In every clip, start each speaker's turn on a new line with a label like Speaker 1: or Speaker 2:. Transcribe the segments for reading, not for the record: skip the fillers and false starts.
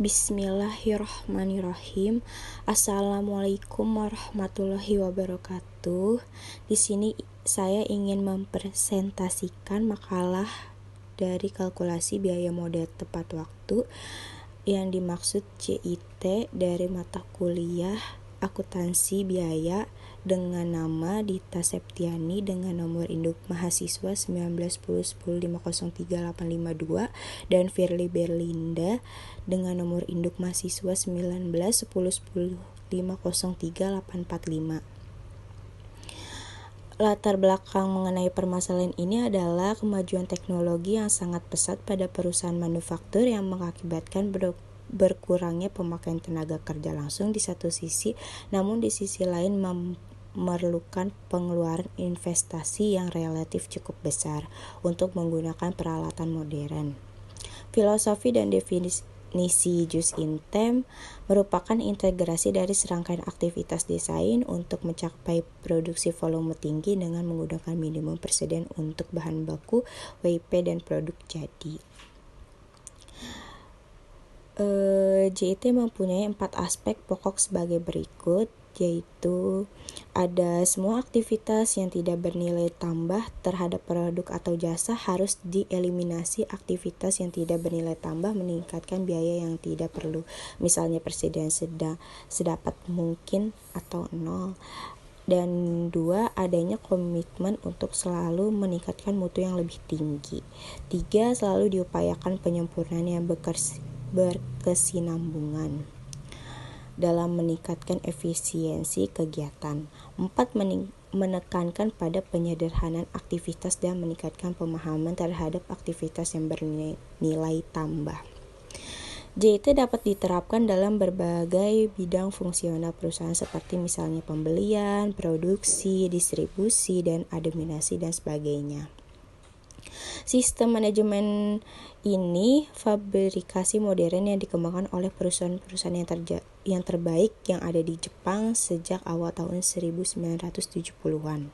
Speaker 1: Bismillahirrahmanirrahim. Assalamualaikum warahmatullahi wabarakatuh. Di sini saya ingin mempresentasikan makalah dari kalkulasi biaya modal tepat waktu yang dimaksud JIT dari mata kuliah akuntansi biaya dengan nama Dita Septiani dengan nomor induk mahasiswa 191010503852 dan Firly Berlinda dengan nomor induk mahasiswa 191010105445. Latar belakang mengenai permasalahan ini adalah kemajuan teknologi yang sangat pesat pada perusahaan manufaktur yang mengakibatkan berkurangnya pemakaian tenaga kerja langsung di satu sisi, namun di sisi lain memerlukan pengeluaran investasi yang relatif cukup besar untuk menggunakan peralatan modern. Filosofi dan definisi just in time merupakan integrasi dari serangkaian aktivitas desain untuk mencapai produksi volume tinggi dengan menggunakan minimum persediaan untuk bahan baku, WIP, dan produk jadi. JIT mempunyai 4 aspek pokok sebagai berikut, yaitu ada semua aktivitas yang tidak bernilai tambah terhadap produk atau jasa harus dieliminasi. Aktivitas yang tidak bernilai tambah meningkatkan biaya yang tidak perlu, misalnya persediaan sedapat mungkin atau nol. Dan 2, adanya komitmen untuk selalu meningkatkan mutu yang lebih tinggi. 3, selalu diupayakan penyempurnaan yang berkesinambungan dalam meningkatkan efisiensi kegiatan. 4, menekankan pada penyederhanaan aktivitas dan meningkatkan pemahaman terhadap aktivitas yang bernilai tambah. JIT dapat diterapkan dalam berbagai bidang fungsional perusahaan seperti misalnya pembelian, produksi, distribusi, dan administrasi dan sebagainya. Sistem manajemen ini fabrikasi modern yang dikembangkan oleh perusahaan-perusahaan yang terbaik yang ada di Jepang sejak awal tahun 1970-an.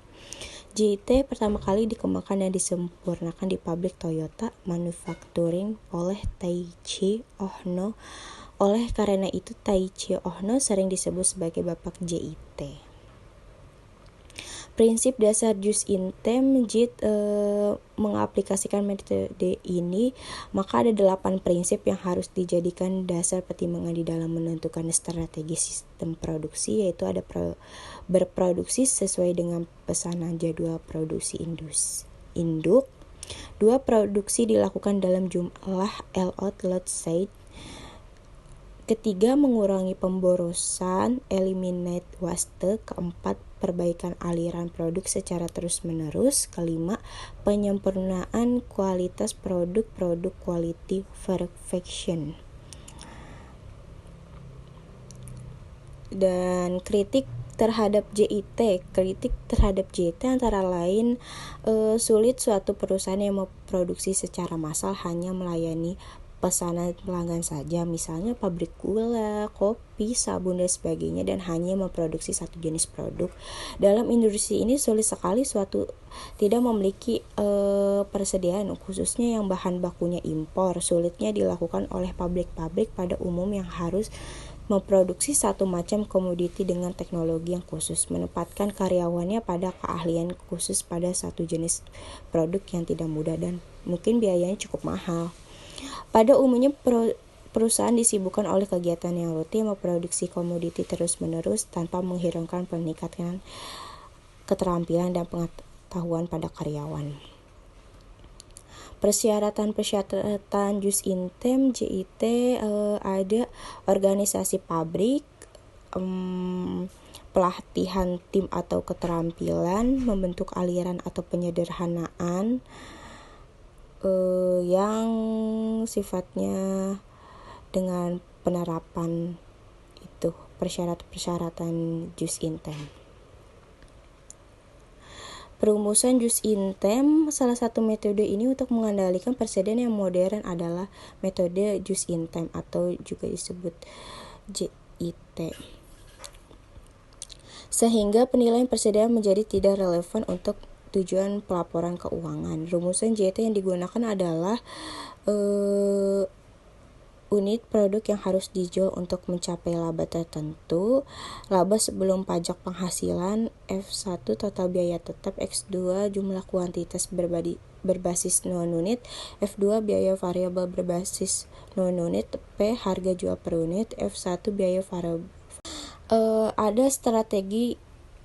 Speaker 1: JIT pertama kali dikembangkan dan disempurnakan di pabrik Toyota Manufacturing oleh Taiichi Ohno. Oleh karena itu Taiichi Ohno sering disebut sebagai Bapak JIT. Prinsip dasar just in time JIT mengaplikasikan metode ini, maka ada 8 prinsip yang harus dijadikan dasar pertimbangan di dalam menentukan strategi sistem produksi, yaitu ada berproduksi sesuai dengan pesanan jadwal produksi induk. 2, produksi dilakukan dalam jumlah lot size. Ketiga, mengurangi pemborosan, eliminate waste. Keempat, perbaikan aliran produk secara terus-menerus. Kelima, penyempurnaan kualitas produk quality perfection. Dan kritik terhadap JIT antara lain sulit suatu perusahaan yang memproduksi secara massal hanya melayani pesanan pelanggan saja, misalnya pabrik gula, kopi, sabun, dan sebagainya, dan hanya memproduksi satu jenis produk. Dalam industri ini sulit sekali suatu tidak memiliki persediaan, khususnya yang bahan bakunya impor. Sulitnya dilakukan oleh pabrik-pabrik pada umum yang harus memproduksi satu macam komoditi dengan teknologi yang khusus, menempatkan karyawannya pada keahlian khusus pada satu jenis produk yang tidak mudah dan mungkin biayanya cukup mahal. Pada umumnya perusahaan disibukkan oleh kegiatan yang rutin memproduksi komoditi terus-menerus tanpa menghiraukan peningkatan keterampilan dan pengetahuan pada karyawan. Persyaratan just in time JIT ada organisasi pabrik, pelatihan tim atau keterampilan, membentuk aliran atau penyederhanaan yang sifatnya dengan penerapan itu persyaratan just in time. Perumusan just in time, salah satu metode ini untuk mengendalikan persediaan yang modern adalah metode just in time atau juga disebut JIT. Sehingga penilaian persediaan menjadi tidak relevan untuk tujuan pelaporan keuangan. Rumusan JIT yang digunakan adalah unit produk yang harus dijual untuk mencapai laba tertentu. Laba sebelum pajak penghasilan. F1 total biaya tetap. X2 jumlah kuantitas berbasis non-unit. F2 biaya variabel berbasis non-unit. P harga jual per unit. F1 biaya variabel. Ada strategi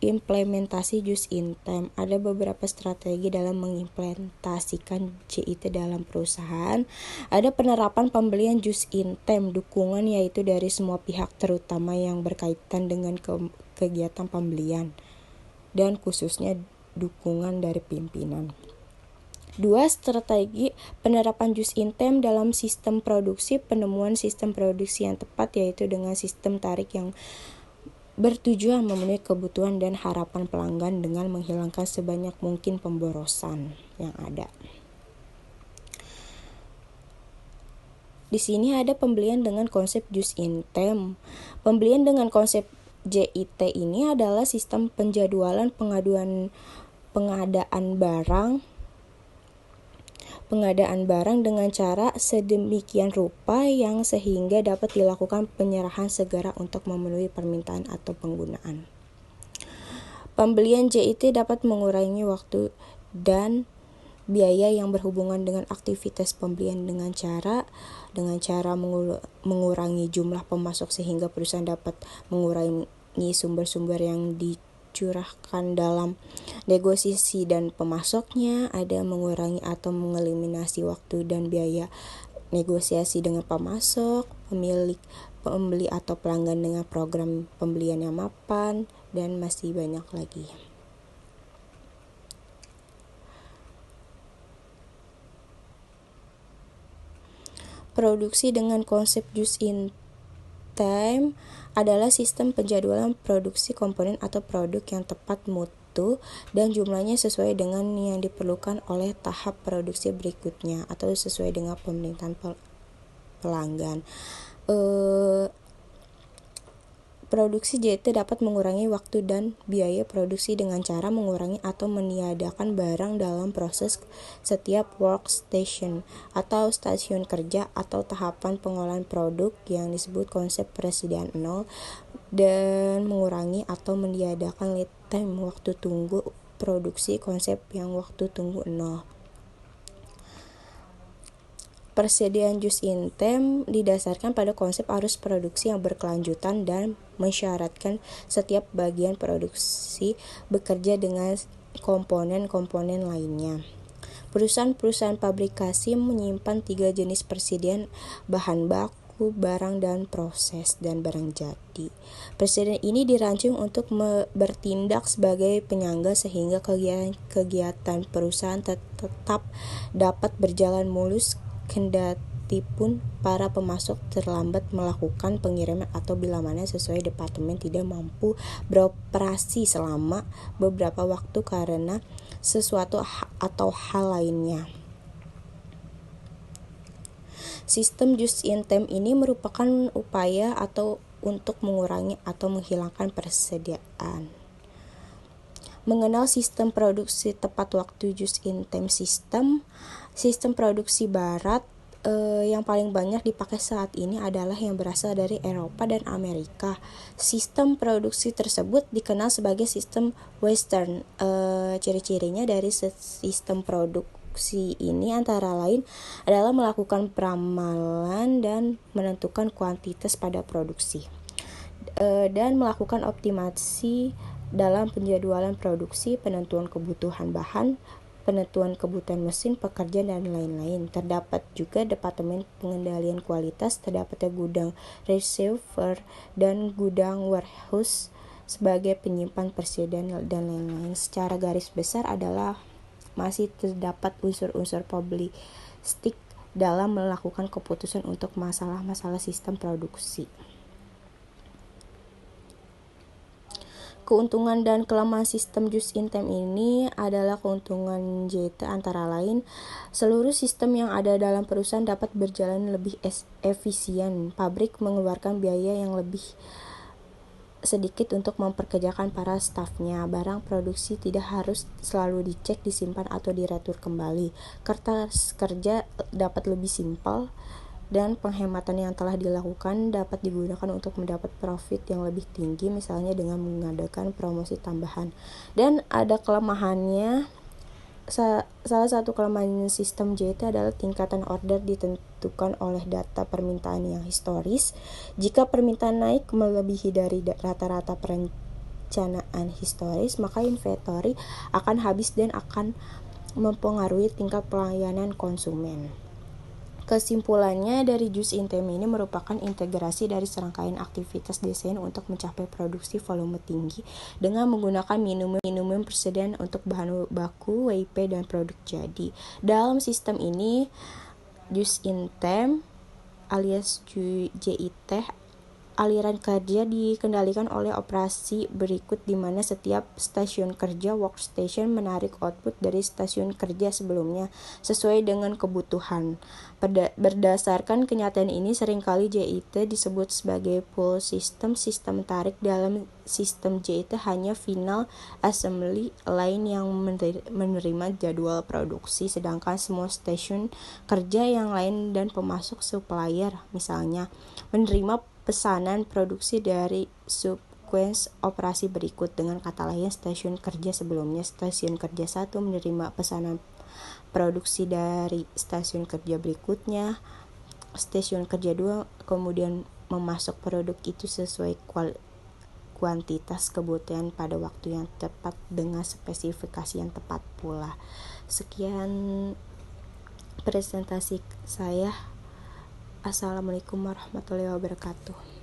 Speaker 1: implementasi just in time. Ada beberapa strategi dalam mengimplementasikan JIT dalam perusahaan. Ada penerapan pembelian just in time, dukungan yaitu dari semua pihak terutama yang berkaitan dengan kegiatan pembelian, dan khususnya dukungan dari pimpinan. 2. Strategi penerapan just in time dalam sistem produksi. Penemuan sistem produksi yang tepat yaitu dengan sistem tarik yang bertujuan memenuhi kebutuhan dan harapan pelanggan dengan menghilangkan sebanyak mungkin pemborosan yang ada. Di sini ada pembelian dengan konsep just in time. Pembelian dengan konsep JIT ini adalah sistem penjadwalan pengadaan barang dengan cara sedemikian rupa yang sehingga dapat dilakukan penyerahan segera untuk memenuhi permintaan atau penggunaan. Pembelian JIT dapat mengurangi waktu dan biaya yang berhubungan dengan aktivitas pembelian dengan cara mengurangi jumlah pemasok sehingga perusahaan dapat mengurangi sumber-sumber yang curahkan dalam negosiasi dan pemasoknya. Ada mengurangi atau mengeliminasi waktu dan biaya negosiasi dengan pemasok, pembeli atau pelanggan dengan program pembelian yang mapan, dan masih banyak lagi. Produksi dengan konsep just in time adalah sistem penjadwalan produksi komponen atau produk yang tepat mutu dan jumlahnya sesuai dengan yang diperlukan oleh tahap produksi berikutnya atau sesuai dengan permintaan pelanggan. Produksi JIT dapat mengurangi waktu dan biaya produksi dengan cara mengurangi atau meniadakan barang dalam proses setiap workstation atau stasiun kerja atau tahapan pengolahan produk yang disebut konsep persediaan nol, dan mengurangi atau meniadakan lead time waktu tunggu produksi konsep yang waktu tunggu nol. Persediaan just in time didasarkan pada konsep arus produksi yang berkelanjutan dan mensyaratkan setiap bagian produksi bekerja dengan komponen-komponen lainnya. Perusahaan-perusahaan pabrikasi menyimpan 3 jenis persediaan: bahan baku, barang dan proses, dan barang jadi. Persediaan ini dirancang untuk bertindak sebagai penyangga sehingga kegiatan perusahaan tetap dapat berjalan mulus kendatipun para pemasok terlambat melakukan pengiriman atau bila mana sesuai departemen tidak mampu beroperasi selama beberapa waktu karena sesuatu atau hal lainnya. Sistem just in time ini merupakan upaya atau untuk mengurangi atau menghilangkan persediaan. Mengenal sistem produksi tepat waktu just in time Sistem produksi barat yang paling banyak dipakai saat ini adalah yang berasal dari Eropa dan Amerika. Sistem produksi tersebut dikenal sebagai sistem Western. Ciri-cirinya dari sistem produksi ini antara lain adalah melakukan peramalan dan menentukan kuantitas pada produksi, dan melakukan optimasi dalam penjadwalan produksi, penentuan kebutuhan bahan, penentuan kebutuhan mesin, pekerja, dan lain-lain. Terdapat juga departemen pengendalian kualitas, terdapatnya gudang receiver dan gudang warehouse sebagai penyimpan persediaan dan lain-lain. Secara garis besar adalah masih terdapat unsur-unsur probabilistik dalam melakukan keputusan untuk masalah-masalah sistem produksi. Keuntungan dan kelemahan sistem just in time ini adalah keuntungan JIT antara lain seluruh sistem yang ada dalam perusahaan dapat berjalan lebih efisien. Pabrik mengeluarkan biaya yang lebih sedikit untuk memperkerjakan para stafnya. Barang produksi tidak harus selalu dicek, disimpan atau diretur kembali. Kertas kerja dapat lebih simpel dan penghematan yang telah dilakukan dapat digunakan untuk mendapat profit yang lebih tinggi, misalnya dengan mengadakan promosi tambahan. Dan ada kelemahannya. Salah satu kelemahan sistem JIT adalah tingkatan order ditentukan oleh data permintaan yang historis. Jika permintaan naik melebihi dari rata-rata perencanaan historis, maka inventory akan habis dan akan mempengaruhi tingkat pelayanan konsumen. Kesimpulannya, dari Just in Time ini merupakan integrasi dari serangkaian aktivitas desain untuk mencapai produksi volume tinggi dengan menggunakan minimum persediaan untuk bahan baku, WIP, dan produk jadi. Dalam sistem ini, Just in Time alias JIT, aliran kerja dikendalikan oleh operasi berikut, di mana setiap stasiun kerja workstation menarik output dari stasiun kerja sebelumnya sesuai dengan kebutuhan. Berdasarkan kenyataan ini, seringkali JIT disebut sebagai pull system. Sistem tarik dalam sistem JIT hanya final assembly line yang menerima jadwal produksi, sedangkan semua stasiun kerja yang lain dan pemasok supplier misalnya menerima pesanan produksi dari sequence operasi berikut. Dengan kata lain, stasiun kerja sebelumnya, stasiun kerja 1 menerima pesanan produksi dari stasiun kerja berikutnya, stasiun kerja 2 kemudian memasok produk itu sesuai kuantitas kebutuhan pada waktu yang tepat dengan spesifikasi yang tepat pula. Sekian presentasi saya. Assalamualaikum warahmatullahi wabarakatuh.